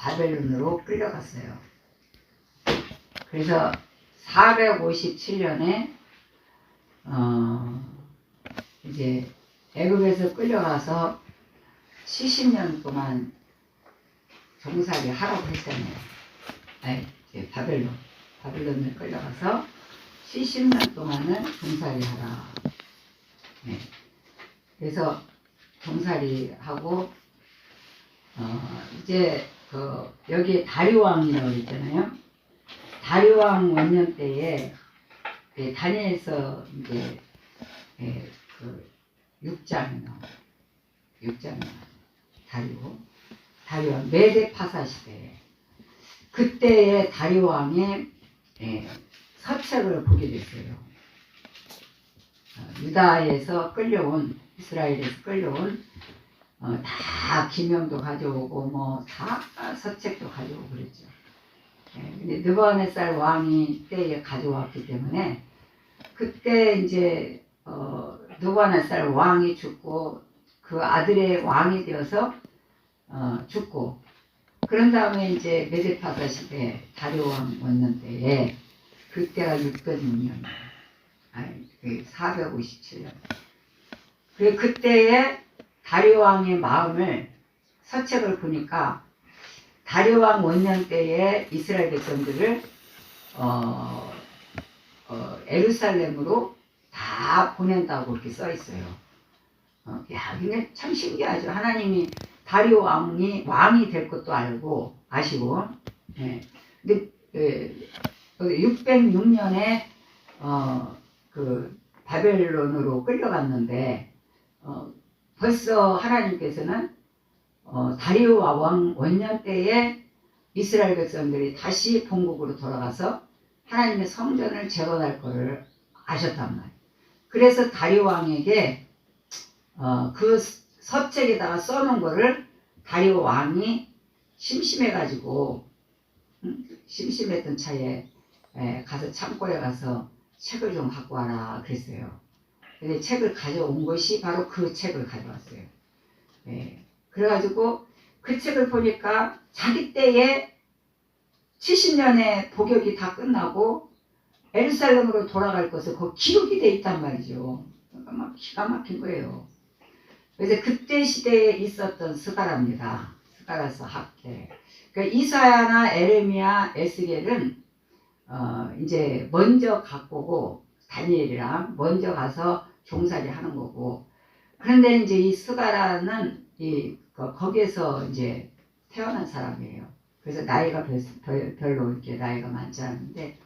바벨론으로 끌려갔어요. 그래서 457년에 이제 애굽에서 끌려가서 70년 동안 종살이 하라고 했잖아요. 이제 바벨론을 끌려가서 70년 동안은 종살이 하라. 네. 그래서 종살이 하고 이제 여기에 다리오왕이라고 있잖아요. 다리오왕 원년 때에 다니엘서 이제 그 6장이 나와요. 6장이 나와요. 다리오왕 메데파사 시대에 그때의 다리오왕의 서책을 보게 됐어요. 유다에서 끌려온, 이스라엘에서 끌려온 다 기명도 가져오고 뭐 다 서책도 가져오고 그랬죠. 근데 느부갓네살 왕이 때에 가져왔기 때문에 그때 이제 느부갓네살 왕이 죽고 그 아들의 왕이 되어서 죽고, 그런 다음에 이제 메데파사 시대 다리오왕 원년 때에 그때가 606년, 457년. 그때에 다리오왕의 마음을 서책을 보니까 다리오왕 원년 때에 이스라엘 백성들을 예루살렘으로 다 보낸다고 그렇게 써 있어요. 야, 근데 참 신기하죠. 하나님이 다리오왕이 왕이 될 것도 아시고, 근데 606년에 그 바벨론으로 끌려갔는데 벌써 하나님께서는 다리오 왕 원년 때에 이스라엘 백성들이 다시 본국으로 돌아가서 하나님의 성전을 재건할 것을 아셨단 말이에요. 그래서 다리오 왕에게 그 서책에다가 써놓은 거를 다리오 왕이 심심해가지고 심심했던 차에 가서 창고에 가서 책을 좀 갖고 와라 그랬어요. 근데 책을 가져온 것이 바로 그 책을 가져왔어요. 그래가지고 그 책을 보니까 자기 때에 70년의 복역이 다 끝나고 예루살렘으로 돌아갈 것을 거기 기록이 돼 있단 말이죠. 그러니까 막 기가 막힌 거예요. 그래서 그때 시대에 있었던 스가랴입니다. 스가랴서 학계. 그러니까 이사야나 에레미야, 에스겔은 이제 먼저 갖고고 다니엘이랑 먼저 가서 종살이 하는 거고, 그런데 이제 이 스가랴는 거기에서 이제 태어난 사람이에요. 그래서 나이가 별로 이렇게 나이가 많지 않은데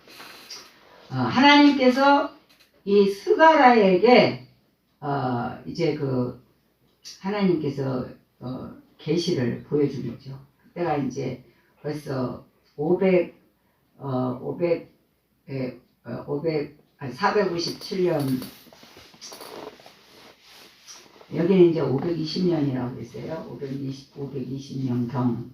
하나님께서 이 스가랴에게 이제 하나님께서 계시를 보여준 거죠. 그때가 이제 벌써 457년, 여기는 이제 520년이라고 했어요. 520년경.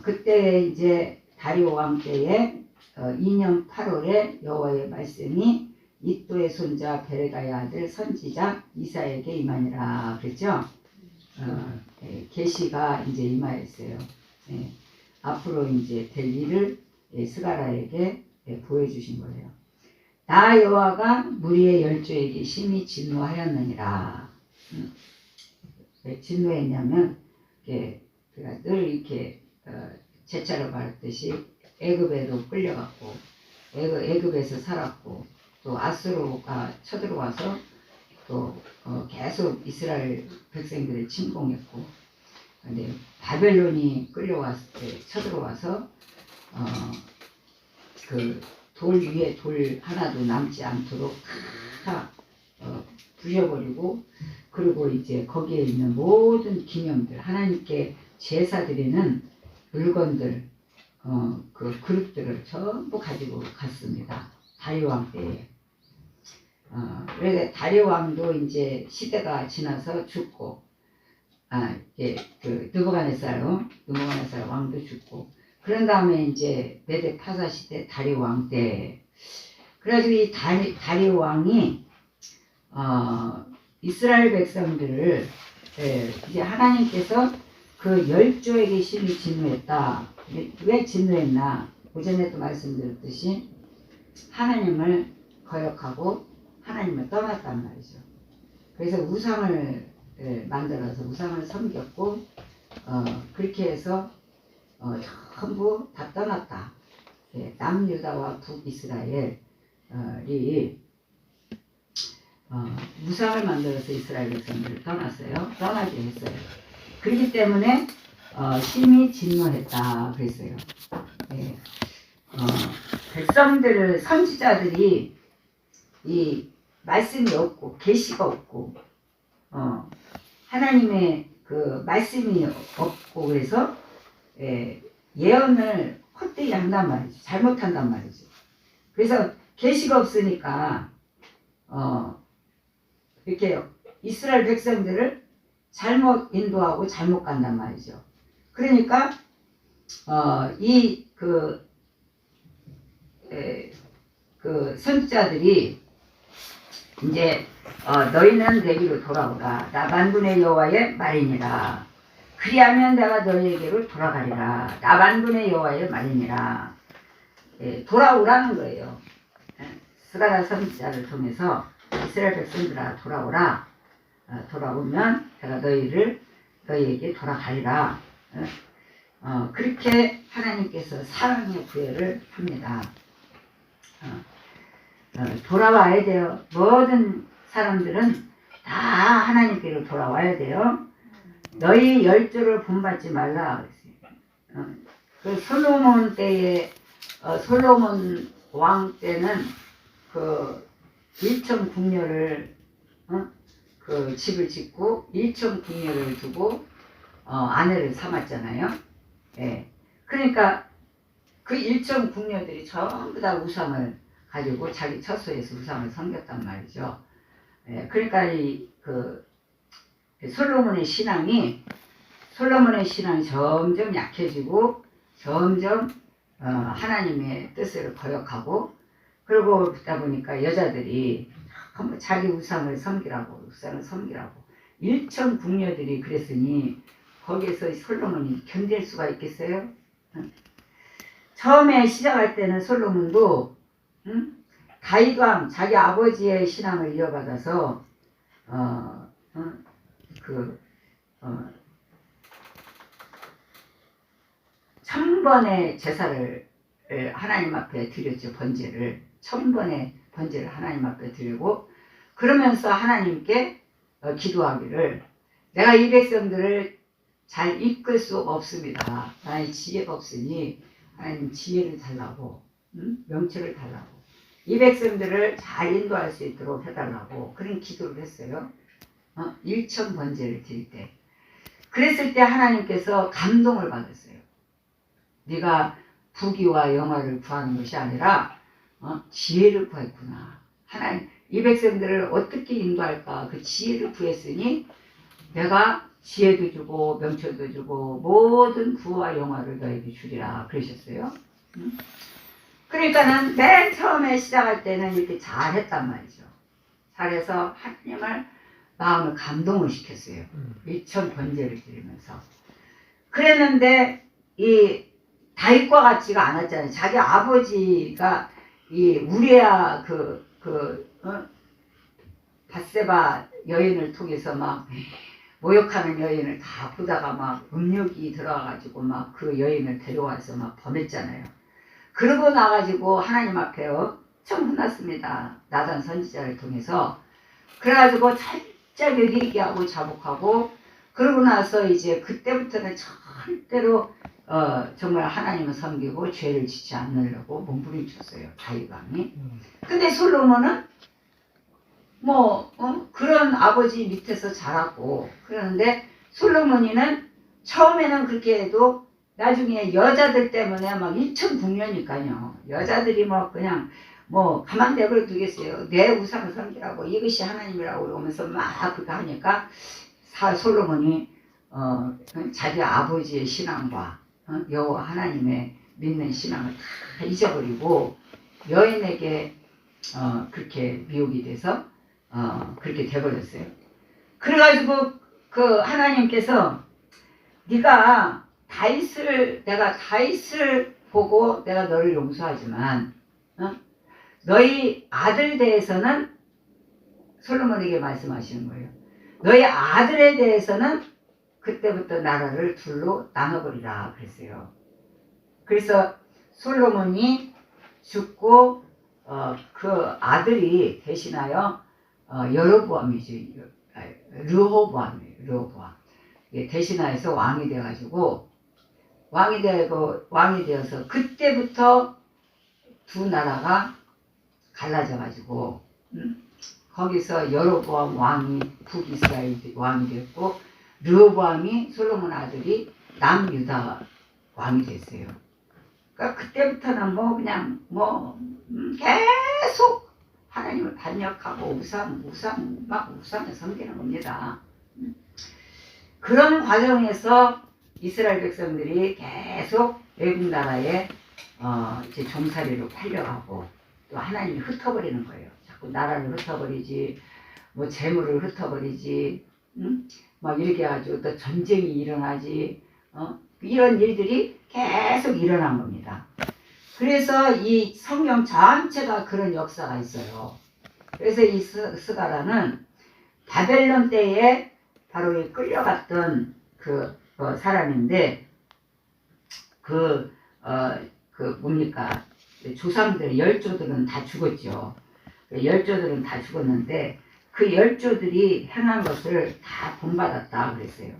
그때 이제 다리오 왕 때에 2년 8월에 여호와의 말씀이 이또의 손자 베레다의 아들 선지자 이사야에게 임하니라 그랬죠. 계시가 이제 임하였어요. 앞으로 이제 될 일을 스가랴에게 보여주신 거예요. 나 여호와가 무리의 열조에게 심히 진노하였느니라. 왜 진노했냐면 그가 늘 이렇게 제자로 말했듯이 애굽에도 끌려갔고 애굽에서 살았고 또 아수르가 쳐들어와서 또 계속 이스라엘 백성들을 침공했고, 근데 바벨론이 끌려왔을 때 쳐들어와서 그 돌 위에 돌 하나도 남지 않도록 다 부셔버리고, 그리고 이제 거기에 있는 모든 기념들, 하나님께 제사 드리는 물건들, 그 그릇들을 전부 가지고 갔습니다. 다리오 왕 때에. 그래서 다리오 왕도 이제 시대가 지나서 죽고, 느부갓네살 왕도 죽고, 그런 다음에 이제 메데파사 시대 다리오 왕 때, 그래가지고 이 다리오 왕이 이스라엘 백성들을 이제 하나님께서 그 열조에게 심히 진노했다. 왜 진노했나? 오전에도 말씀드렸듯이 하나님을 거역하고 하나님을 떠났단 말이죠. 그래서 우상을 만들어서 우상을 섬겼고 그렇게 해서 전부 다 떠났다. 남유다와 북이스라엘이 무상을 만들어서 이스라엘 백성들을 떠나게 했어요. 그렇기 때문에 심히 진노했다 그랬어요. 백성들을 선지자들이 이 말씀이 없고 계시가 없고 하나님의 그 말씀이 없고 그래서 예언을 헛되이 한단 말이죠. 잘못한단 말이죠. 그래서 계시가 없으니까 이렇게 이스라엘 백성들을 잘못 인도하고 잘못 간단 말이죠. 그러니까 그 선지자들이 이제 너희는 내게로 돌아오라. 나 만군의 여호와의 말이니라. 그리하면 내가 너희에게로 돌아가리라. 나 만군의 여호와의 말이니라. 돌아오라는 거예요. 스가랴 선지자를 통해서 이스라엘 백성들아 돌아오라. 돌아오면 내가 너희에게 돌아가리라. 그렇게 하나님께서 사랑의 구애를 합니다. 돌아와야 돼요. 모든 사람들은 다 하나님께로 돌아와야 돼요. 너희 열조를 본받지 말라. 그 솔로몬 때에 솔로몬 왕 때는 그 일천궁녀를 그 집을 짓고 일천궁녀를 두고 아내를 삼았잖아요. 그러니까 그 일천궁녀들이 전부 다 우상을 가지고 자기 처소에서 우상을 섬겼단 말이죠. 그러니까 그 솔로몬의 신앙이 점점 약해지고 점점 하나님의 뜻을 거역하고 그러고 그러다 보니까 여자들이 자기 우상을 섬기라고 일천궁녀들이 그랬으니 거기에서 솔로몬이 견딜 수가 있겠어요? 처음에 시작할 때는 솔로몬도 다윗왕 자기 아버지의 신앙을 이어받아서 천번의 제사를 하나님 앞에 드렸죠. 번제를 1000번의 번제를 하나님 앞에 드리고 그러면서 하나님께 기도하기를 내가 이 백성들을 잘 이끌 수 없습니다. 나의 지혜가 없으니 하나님 지혜를 달라고 명철을 달라고 이 백성들을 잘 인도할 수 있도록 해달라고 그런 기도를 했어요. 일천 번제를 드릴 때 그랬을 때 하나님께서 감동을 받았어요. 네가 부귀와 영화를 구하는 것이 아니라 지혜를 구했구나. 하나님 이 백성들을 어떻게 인도할까 그 지혜를 구했으니 내가 지혜도 주고 명철도 주고 모든 부와 영화를 너에게 주리라 그러셨어요. 그러니까는 맨 처음에 시작할 때는 이렇게 잘했단 말이죠. 잘해서 하나님을 마음을 감동을 시켰어요. 일천 번제를 드리면서. 그랬는데 이 다윗과 같지가 않았잖아요. 자기 아버지가 이 우리야 밧세바 여인을 통해서 막 모욕하는 여인을 다 보다가 막 음욕이 들어와가지고 막 그 여인을 데려와서 막 범했잖아요. 그러고 나가지고 하나님 앞에 엄청 혼났습니다. 나단 선지자를 통해서. 그래가지고 살짝 얘기하고 자복하고 그러고 나서 이제 그때부터는 절대로 정말 하나님을 섬기고 죄를 짓지 않으려고 몸부림쳤어요. 다윗왕이. 근데 솔로몬은 그런 아버지 밑에서 자랐고 그러는데 솔로몬이는 처음에는 그렇게 해도 나중에 여자들 때문에 막 일천궁녀니까요. 여자들이 그냥 가만 내버려 두겠어요. 내 우상을 섬기라고 이것이 하나님이라고 그러면서 막 그렇게 하니까 솔로몬이 자기 아버지의 신앙과 여호와 하나님의 믿는 신앙을 다 잊어버리고 여인에게 그렇게 미혹이 돼서 그렇게 돼버렸어요. 그래가지고 그 하나님께서 네가 내가 다윗을 보고 내가 너를 용서하지만 너희 아들에 대해서는 솔로몬에게 말씀하시는 거예요. 너희 아들에 대해서는 그때부터 나라를 둘로 나눠버리라 그랬어요. 그래서 솔로몬이 죽고 그 아들이 대신하여 여로보암이죠. 르호보암이에요. 르호보암. 대신하여서 왕이 돼가지고 왕이 되어서 그때부터 두 나라가 갈라져가지고 거기서 여로보암 왕이 북이스라엘 왕이 됐고 르호보암이 솔로몬 아들이 남유다 왕이 됐어요. 그러니까 그때부터는 그냥 계속 하나님을 반역하고 우상을 섬기는 겁니다. 그런 과정에서 이스라엘 백성들이 계속 외국 나라에 이제 종살이로 팔려가고 또 하나님이 흩어버리는 거예요. 자꾸 나라를 흩어버리지, 재물을 흩어버리지, 막 이렇게 해가지고 또 전쟁이 일어나지, 이런 일들이 계속 일어난 겁니다. 그래서 이 성경 전체가 그런 역사가 있어요. 그래서 이 스가랴는 바벨론 때에 바로 이 끌려갔던 그 사람인데 뭡니까? 조상들, 열조들은 다 죽었죠. 열조들은 다 죽었는데 그 열조들이 행한 것을 다 본받았다 그랬어요.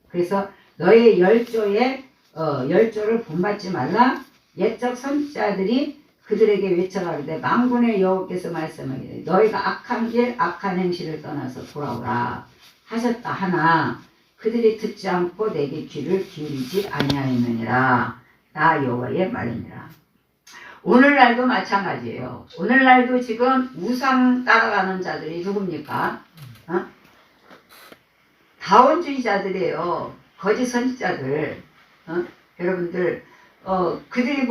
그래서 너의 열조를 본받지 말라. 옛적 선지자들이 그들에게 외쳐가르되 만군의 여호와께서 말씀하기를 너희가 악한 길 악한 행실을 떠나서 돌아오라 하셨다 하나 그들이 듣지 않고 내게 귀를 기울이지 아니하였느니라. 나 여호와의 말이니라. 오늘날도 마찬가지예요. 오늘날도 지금 우상 따라가는 자들이 누굽니까? 다원주의자들이에요. 거짓 선지자들. 여러분들 그들이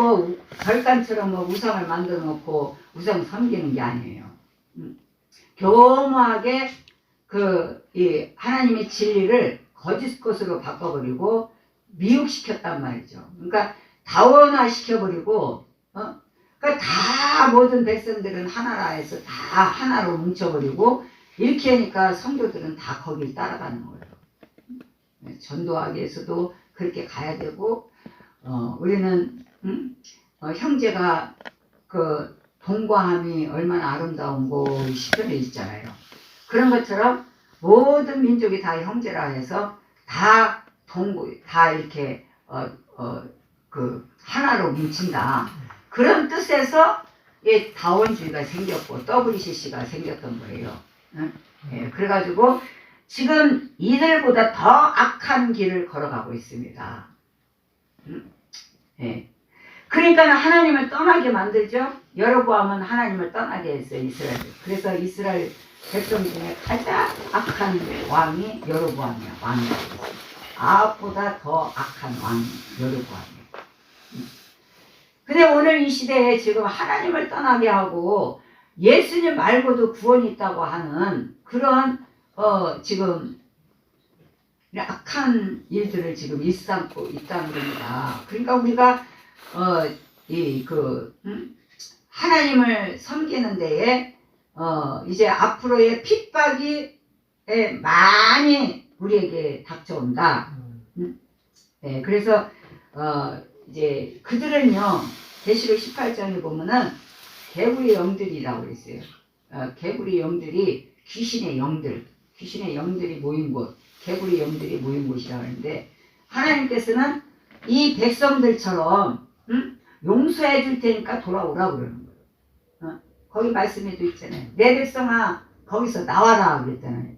절간처럼 우상을 만들어 놓고 우상 섬기는 게 아니에요. 교묘하게 이 하나님의 진리를 거짓 것으로 바꿔버리고 미혹시켰단 말이죠. 그러니까 다원화 시켜버리고 그러니까 다 모든 백성들은 하나라해서 다 하나로 뭉쳐버리고 이렇게 하니까 성도들은 다 거길 따라가는 거예요. 전도하기에서도 그렇게 가야 되고 우리는 형제가 동거함이 얼마나 아름다운 곳이 시편에 있잖아요. 그런 것처럼 모든 민족이 다 형제라 해서 다 이렇게 하나로 뭉친다. 그런 뜻에서 다원주의가 생겼고 WCC가 생겼던 거예요. 그래가지고 지금 이들보다 더 악한 길을 걸어가고 있습니다. 그러니까 하나님을 떠나게 만들죠. 여로보암은 하나님을 떠나게 했어요. 이스라엘. 그래서 이스라엘 백성 중에 가장 악한 왕이 여로보암이야. 왕이라고 했어요. 아합보다 더 악한 왕이 여로보암이에요. 근데 오늘 이 시대에 지금 하나님을 떠나게 하고 예수님 말고도 구원이 있다고 하는 그런 지금 악한 일들을 지금 일삼고 있다는 겁니다. 그러니까 우리가 하나님을 섬기는 데에 이제 앞으로의 핍박이 많이 우리에게 닥쳐온다. 그래서 이제 그들은요 계시록 18장에 보면은 개구리 영들이라고 그랬어요. 개구리 영들이 귀신의 영들이 모인 곳, 개구리 영들이 모인 곳이라고 하는데 하나님께서는 이 백성들처럼 용서해 줄 테니까 돌아오라고 그러는 거예요. 거기 말씀에도 있잖아요. 내 백성아 거기서 나와라 그랬잖아요.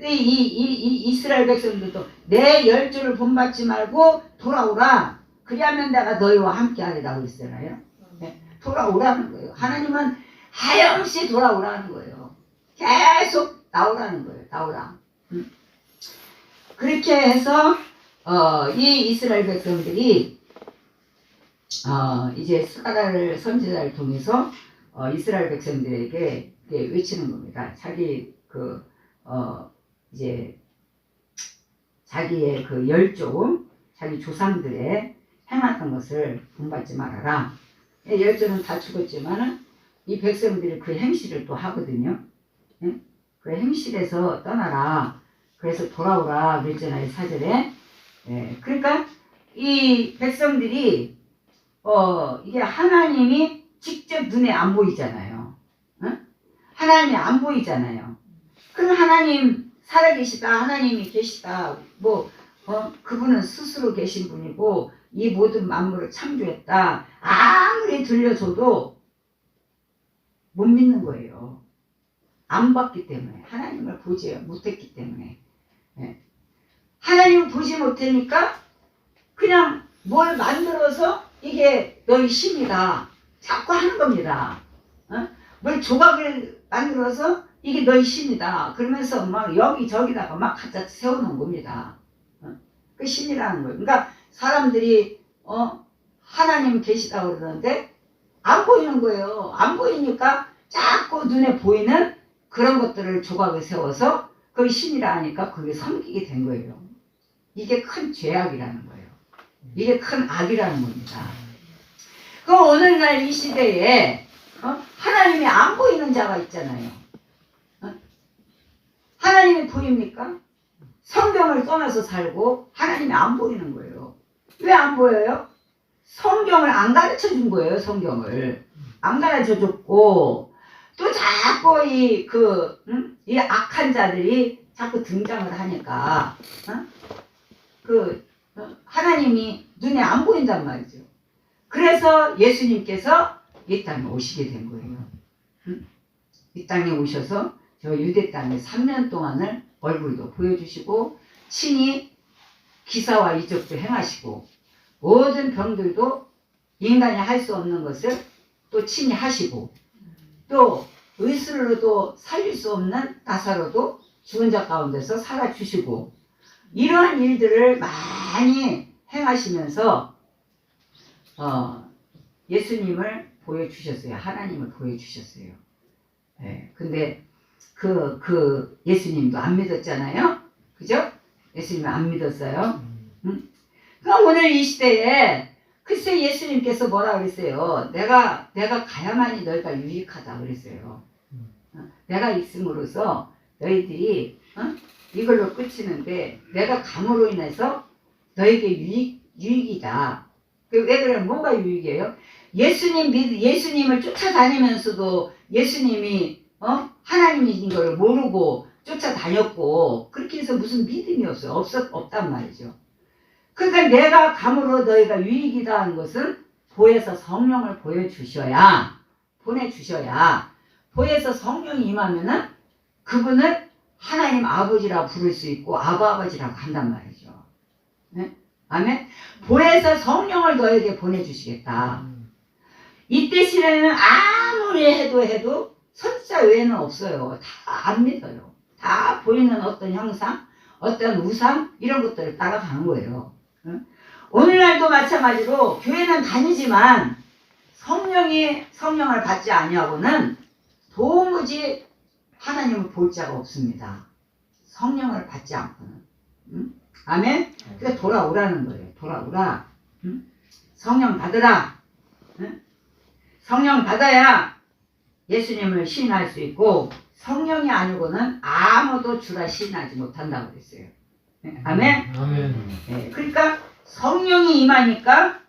이 이스라엘 백성들도 내 열조를 본받지 말고 돌아오라. 그리하면 내가 너희와 함께 하리라고 했잖아요. 돌아오라는 거예요. 하나님은 하염없이 돌아오라는 거예요. 계속 나오라는 거예요. 나오라. 그렇게 해서 이 이스라엘 백성들이 이제 스가랴를 선지자를 통해서 이스라엘 백성들에게 외치는 겁니다. 이제 자기의 열조 자기 조상들의 행하던 것을 본받지 말아라. 10조는 다 죽었지만은 이 백성들이 그 행실을 또 하거든요. 그 행실에서 떠나라. 그래서 돌아오라 그랬잖아요, 4절에. 그러니까 이 백성들이 이게 하나님이 직접 눈에 안 보이잖아요. 하나님이 안 보이잖아요. 그럼 하나님 살아계시다, 하나님이 계시다, 그분은 스스로 계신 분이고 이 모든 만물을 창조했다, 아무리 들려줘도 못 믿는 거예요. 안 봤기 때문에, 하나님을 보지 못했기 때문에. 하나님을 보지 못하니까 그냥 뭘 만들어서 이게 너희 신이다 자꾸 하는 겁니다. 뭘 조각을 만들어서 이게 너희 신이다 그러면서 막 여기저기다가 막 갖다 세우는 겁니다. 그 신이라는 거예요. 그러니까 사람들이 하나님 계시다고 그러는데 안 보이는 거예요. 안 보이니까 자꾸 눈에 보이는 그런 것들을 조각을 세워서 그게 신이라 하니까 그게 섬기게 된 거예요. 이게 큰 죄악이라는 거예요. 이게 큰 악이라는 겁니다. 그럼 오늘날 이 시대에 하나님이 안 보이는 자가 있잖아요. 하나님이 보입니까? 성경을 떠나서 살고 하나님이 안 보이는 거예요. 왜 안 보여요? 성경을 안 가르쳐 준 거예요. 성경을 안 가르쳐 줬고 또 자꾸 이 악한 자들이 자꾸 등장을 하니까 하나님이 눈에 안 보인단 말이죠. 그래서 예수님께서 이 땅에 오시게 된 거예요. 이 땅에 오셔서 저 유대 땅에 3년 동안을 얼굴도 보여주시고 친히 기사와 이적도 행하시고 모든 병들도 인간이 할 수 없는 것을 또 친히 하시고 또 의술로도 살릴 수 없는 나사로도 죽은 자 가운데서 살아주시고 이러한 일들을 많이 행하시면서 예수님을 보여주셨어요. 하나님을 보여주셨어요. 근데 그 예수님도 안 믿었잖아요. 그죠? 예수님 안 믿었어요. 그럼 오늘 이 시대에 글쎄 예수님께서 뭐라 그랬어요? 내가 가야만이 너희가 유익하다 그랬어요. 내가 있음으로써 너희들이 이걸로 끝이는데 내가 감으로 인해서 너에게 유익이다. 왜 그래? 뭐가 유익이에요? 예수님을 쫓아다니면서도 예수님이 하나님인 걸 모르고 쫓아다녔고 그렇게 해서 무슨 믿음이 없어요. 없단 말이죠. 그러니까 내가 감으로 너희가 유익이다 하는 것은 보혜사 성령을 보내주셔야 보혜사 성령이 임하면은 그분을 하나님 아버지라고 부를 수 있고 아버지라고 한단 말이죠. 네? 아멘? 보혜사 성령을 너에게 보내주시겠다. 이때 시대는 아무리 해도 선자 외에는 없어요. 다 안 믿어요. 다 보이는 어떤 형상, 어떤 우상 이런 것들을 따라가는 거예요. 오늘날도 마찬가지로 교회는 다니지만 성령을 받지 아니하고는 도무지 하나님을 볼 자가 없습니다. 성령을 받지 않고는. 아멘? 그래서 돌아오라는 거예요. 돌아오라. 성령 받으라. 성령 받아야 예수님을 시인할 수 있고 성령이 아니고는 아무도 주라 시인하지 못한다고 그랬어요. 아멘? 아멘. 그러니까 성령이 임하니까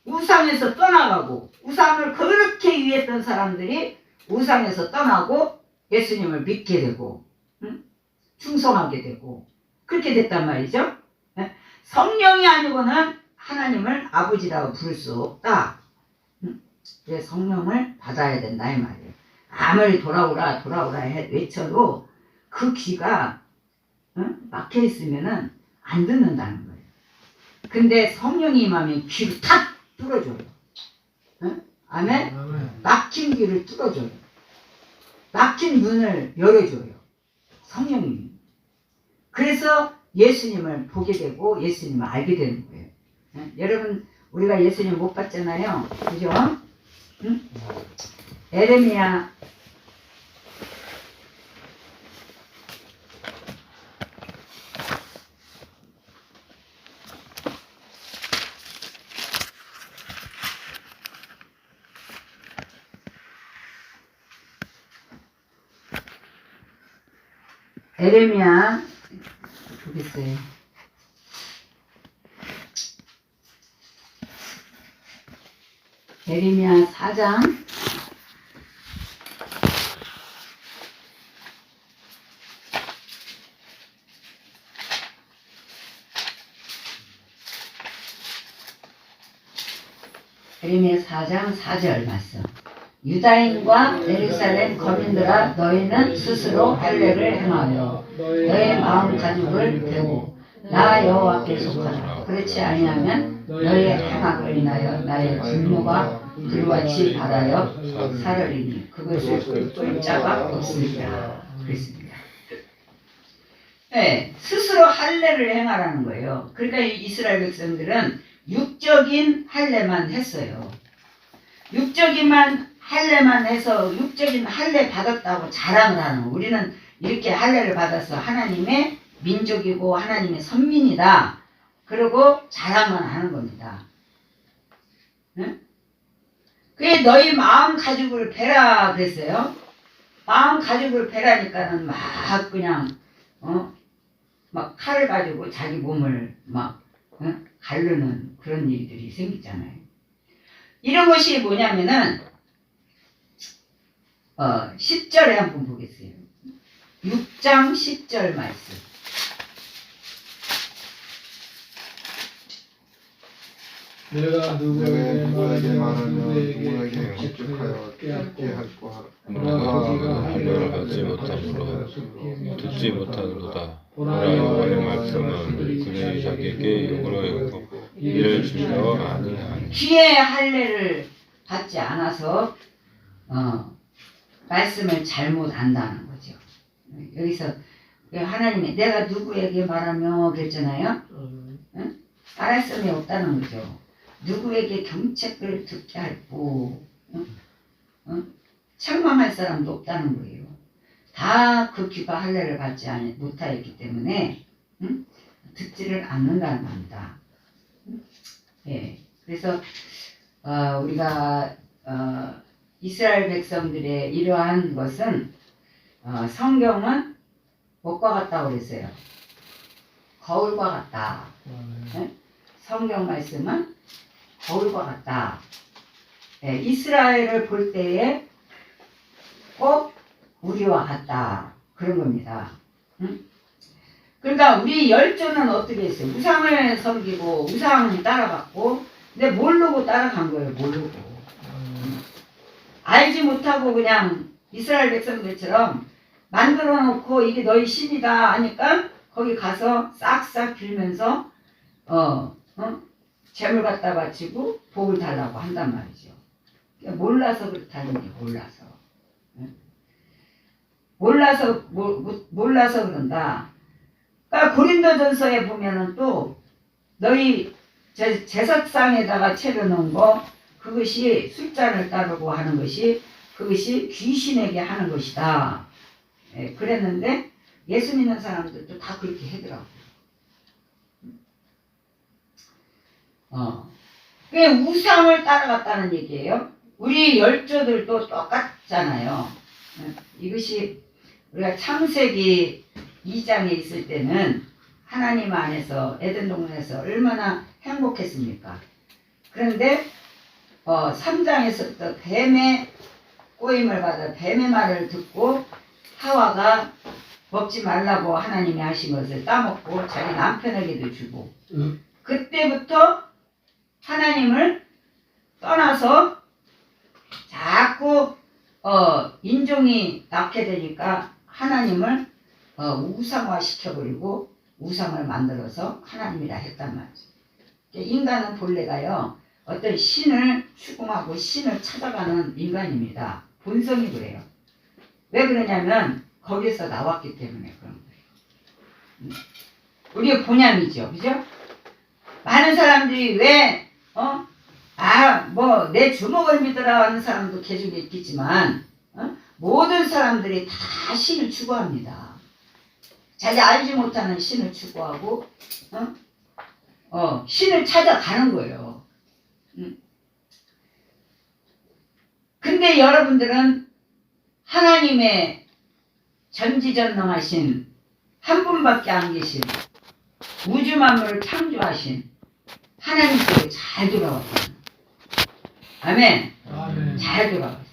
우상에서 떠나가고 우상을 그렇게 위했던 사람들이 우상에서 떠나고 예수님을 믿게 되고 충성하게 되고 그렇게 됐단 말이죠. 성령이 아니고는 하나님을 아버지라고 부를 수 없다. 그래서 성령을 받아야 된다 이 말이에요. 아무리 돌아오라 외쳐도 그 귀가 막혀 있으면은 안 듣는다는 거예요. 근데 성령이 임하면 귀를 탁 뚫어줘요. 아멘? 막힌 귀를 뚫어줘요. 막힌 눈을 열어줘요. 성령님이. 그래서 예수님을 보게 되고 예수님을 알게 되는 거예요. 여러분 우리가 예수님 못 봤잖아요. 그죠? 에레미야 31장 에레미야 보겠어요. 에레미야 4장 4절 말씀. 유다인과 예루살렘 거민들아 너희는 스스로 할례를 행하여 너의 마음 가죽을 베고 나 여호와께 속하라. 그렇지 아니하면 너의 행악을 인하여 나의 분노가 그같이 받아여 살으리니 그것을 끄을 자가 없으리라. 그랬습니다. 네, 스스로 할례를 행하라는 거예요. 그러니까 이 이스라엘 백성들은 육적인 할례만 했어요. 육적인 할례만 해서 육적인 할례 받았다고 자랑을 하는 거. 우리는 이렇게 할례를 받아서 하나님의 민족이고 하나님의 선민이다. 그리고 자랑만 하는 겁니다. 응? 그게 너희 마음 가죽을 베라 그랬어요. 마음 가죽을 베라니까는 막 그냥 막 칼을 가지고 자기 몸을 막 가르는 그런 일들이 생기잖아요. 이런 것이 뭐냐면은 10절에 한번 보겠어요. 6장 10절 말씀. 내가 누구에게 말하며 누구에게 경책하여 깨닫게 할고 하라. 너가 할례를 받지 못함으로 듣지 못하노라. 보라 여호와의 말씀은 그들이 자기에게 욕을 하고 이를 지려 아니하니. 귀에 할례를 받지 않아서 말씀을 잘못 안다는 거죠. 여기서 하나님이 내가 누구에게 말하며 그랬잖아요. 응? 말씀이 없다는 거죠. 누구에게 경책을 듣게 할고 책망할 사람도 없다는 거예요. 다 그 귀가 할례를 받지 못하였기 때문에 듣지를 않는다는 겁니다. 예, 그래서 우리가 이스라엘 백성들의 이러한 것은 성경은 뭐과 같다고 그랬어요? 거울과 같다. 네? 성경 말씀은 거울과 같다. 네, 이스라엘을 볼 때에 꼭 우리와 같다. 그런 겁니다. 응? 그러니까 우리 열조는 어떻게 했어요? 우상을 섬기고 우상 따라갔고 근데 모르고 따라간 거예요. 모르고. 알지 못하고 그냥 이스라엘 백성들처럼 만들어 놓고 이게 너희 신이다 하니까 거기 가서 싹싹 빌면서 재물 갖다 바치고 복을 달라고 한단 말이죠. 그러니까 몰라서 그렇다는 게 몰라서. 몰라서 그런다. 그러니까 고린도전서에 보면은 또 너희 제사상에다가 차려놓은 거 그것이 술잔을 따르고 하는 것이 그것이 귀신에게 하는 것이다. 예, 그랬는데 예수 믿는 사람들도 다 그렇게 하더라고요. 그게 우상을 따라갔다는 얘기예요. 우리 열조들도 똑같잖아요. 이것이 우리가 창세기 2장에 있을 때는 하나님 안에서 에덴 동산에서 얼마나 행복했습니까? 그런데 3장에서부터 뱀의 꼬임을 받아 뱀의 말을 듣고 하와가 먹지 말라고 하나님이 하신 것을 따먹고 자기 남편에게도 주고 그때부터 하나님을 떠나서 자꾸 인종이 낳게 되니까 하나님을 우상화 시켜버리고 우상을 만들어서 하나님이라 했단 말이죠. 인간은 본래가요 어떤 신을 추궁하고 신을 찾아가는 인간입니다. 본성이 그래요. 왜 그러냐면 거기서 나왔기 때문에 그런 거예요. 우리의 본향이죠. 그죠? 많은 사람들이 왜 내 주먹을 믿으라 하는 사람도 계속 있겠지만 모든 사람들이 다 신을 추구합니다. 자기 알지 못하는 신을 추구하고 신을 찾아가는 거예요. 근데 여러분들은 하나님의 전지전능하신 한 분밖에 안 계신 우주 만물을 창조하신 하나님께로 잘 돌아왔다. 아멘. 아멘. 잘 돌아왔어.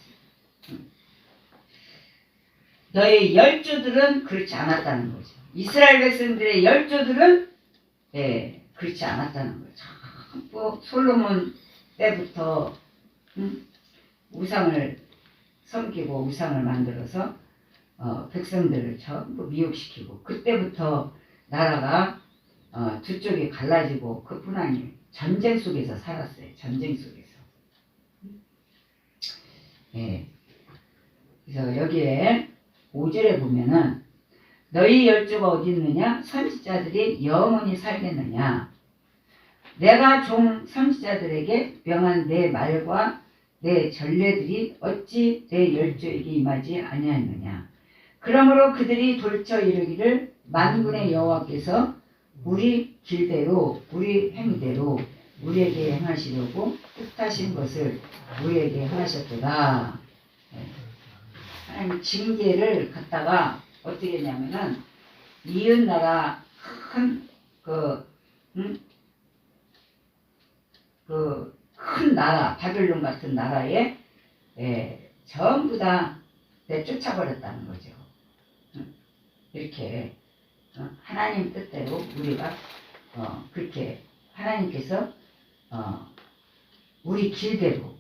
너희 열조들은 그렇지 않았다는 거죠. 이스라엘 백성들의 열조들은 그렇지 않았다는 거죠. 전부 솔로몬 때부터 우상을 섬기고 우상을 만들어서 백성들을 전부 미혹시키고 그때부터 나라가 두 쪽이 갈라지고 그뿐 아니에요. 전쟁 속에서 살았어요. 전쟁 속에서. 그래서 여기에 5절에 보면은 너희 열조가 어디 있느냐? 선지자들이 영원히 살겠느냐? 내가 종 선지자들에게 명한 내 말과 내 전례들이 어찌 내 열조에게 임하지 아니하느냐? 그러므로 그들이 돌쳐 이르기를 만군의 여호와께서 우리 길대로 우리 행대로 우리에게 행하시려고 뜻하신 것을 우리에게 행하셨도다. 하나님 징계를 갖다가 어떻게 했냐면은 이웃나라 큰 나라 바벨론 같은 나라에 전부 다 내쫓아버렸다는 거죠. 이렇게 하나님 뜻대로 우리가 그렇게 하나님께서 우리 길대로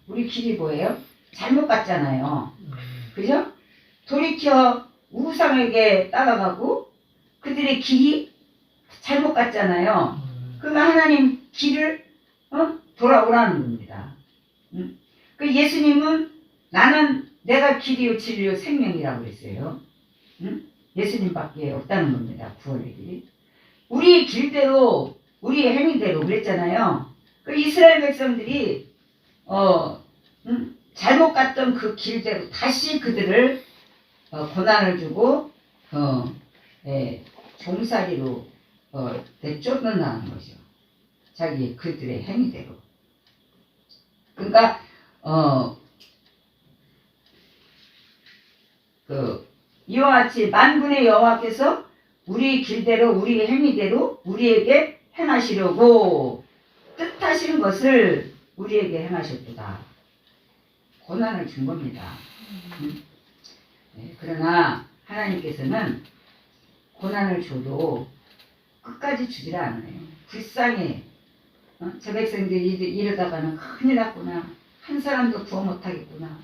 우리 길이 뭐예요? 잘못 갔잖아요. 그죠? 돌이켜 우상에게 따라가고 그들의 길이 잘못 갔잖아요. 그러면 하나님 길을 돌아오라는 겁니다. 그 예수님은 나는 내가 길이요 진리요 생명이라고 그랬어요. 예수님밖에 없다는 겁니다. 구원의 길이. 우리 길대로 우리의 행위대로 그랬잖아요. 그 이스라엘 백성들이 잘못 갔던 그 길대로 다시 그들을 고난을 주고 종살이로 내쫓는다는 거죠. 자기 그들의 행위대로. 그러니까 이와 같이 만군의 여호와께서 우리 길대로 우리 행위대로 우리에게 행하시려고 뜻하시는 것을 우리에게 행하셨도다. 고난을 준 겁니다. 그러나 하나님께서는 고난을 줘도 끝까지 주질 않아요. 불쌍해. 저 백성들이 이러다가는 큰일 났구나. 한 사람도 구원 못하겠구나.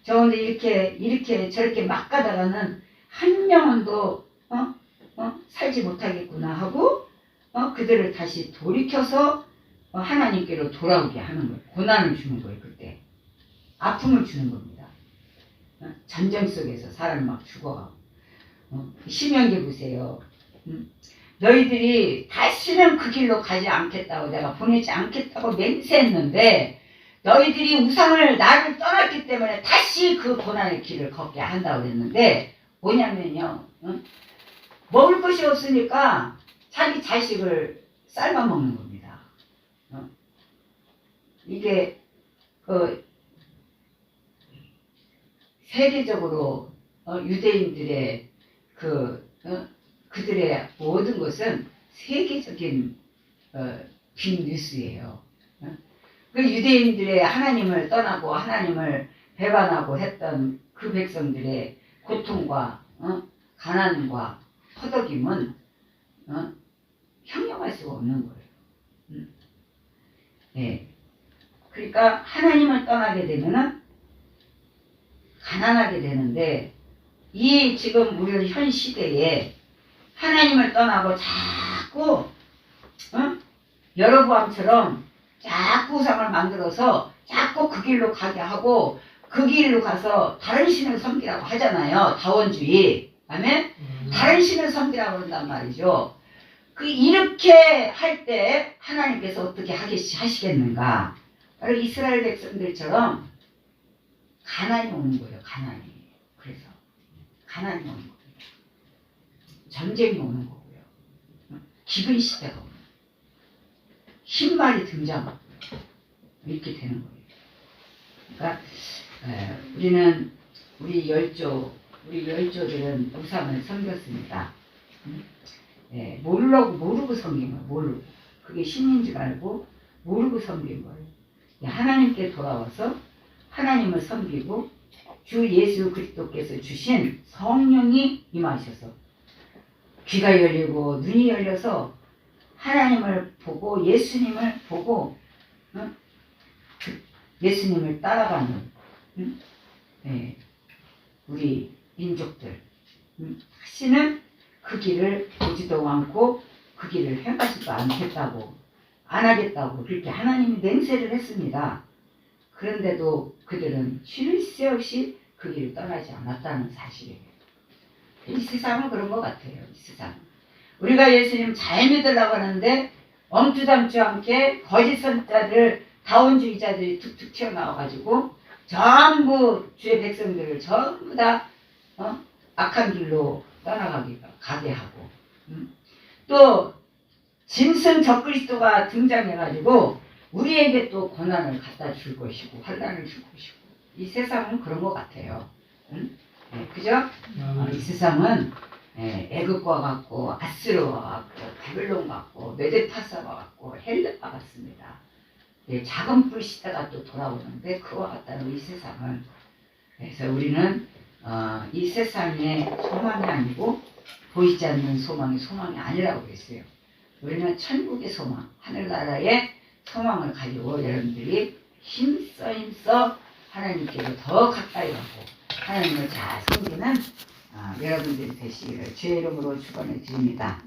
저런데 이렇게 저렇게 막 가다가는 한 명도 살지 못하겠구나 하고 그들을 다시 돌이켜서 하나님께로 돌아오게 하는 거예요. 고난을 주는 거예요. 그때 아픔을 주는 겁니다. 전쟁 속에서 사람이 막 죽어가고 신명기 보세요. 너희들이 다시는 그 길로 가지 않겠다고 내가 보내지 않겠다고 맹세했는데 너희들이 우상을 나를 떠났기 때문에 다시 그 고난의 길을 걷게 한다고 그랬는데 뭐냐면요. 먹을 것이 없으니까 자기 자식을 삶아 먹는 겁니다. 이게 세계적으로 유대인들의 그들의 모든 것은 세계적인 빅뉴스예요. 그 유대인들의 하나님을 떠나고 하나님을 배반하고 했던 그 백성들의 고통과 가난과 허덕임은 형용할 수가 없는 거예요. 그러니까 하나님을 떠나게 되면은 가난하게 되는데 이 지금 우리 현 시대에 하나님을 떠나고 자꾸 여로보암처럼 자꾸 우상을 만들어서 자꾸 그 길로 가게 하고 그 길로 가서 다른 신을 섬기라고 하잖아요. 다원주의. 아멘? 다른 신을 섬기라고 그런단 말이죠. 이렇게 할 때 하나님께서 어떻게 하시겠는가? 바로 이스라엘 백성들처럼 가난이 오는 거예요. 가난이. 그래서 가난이 오는 거예요. 전쟁이 오는 거고요. 기근 시대가 오는 거예요. 흰말이 등장하고요. 이렇게 되는 거예요. 그러니까 우리는 우리 열조들은 우상을 섬겼습니다. 모르고 섬긴 거예요. 모르고. 그게 신인 줄 알고 모르고 섬긴 거예요. 하나님께 돌아와서 하나님을 섬기고 주 예수 그리스도께서 주신 성령이 임하셔서 귀가 열리고 눈이 열려서 하나님을 보고 예수님을 보고 예수님을 따라가는 우리 민족들 다시는 그 길을 보지도 않고 그 길을 행하지도 않겠다고 안 하겠다고 그렇게 하나님이 맹세를 했습니다. 그런데도 그들은 쉴 새 없이 그 길을 떠나지 않았다는 사실이에요. 이 세상은 그런 것 같아요. 이 세상. 우리가 예수님 잘 믿으려고 하는데 엄두담지 않게 거짓 선자들, 다원주의자들이 툭툭 튀어나와가지고 전부 주의 백성들을 전부 다 악한 길로 가게 하고 또 짐승 적그리스도가 등장해가지고 우리에게 또 고난을 갖다 줄 것이고 환난을 줄 것이고 이 세상은 그런 것 같아요. 그죠? 이 세상은 애굽과 같고 아스르와 같고 바벨론 같고 메데파사와 같고 헬레와 같습니다. 작은 불 시대가 또 돌아오는데 그와 같다는 이 세상은. 그래서 우리는 이 세상의 소망이 아니고 보이지 않는 소망이 아니라고 그랬어요. 우리는 천국의 소망, 하늘나라의 소망을 가지고 여러분들이 힘써 하나님께로 더 가까이 가고 하나님을 잘 섬기는 여러분들이 되시기를 주의 이름으로 축원해 드립니다.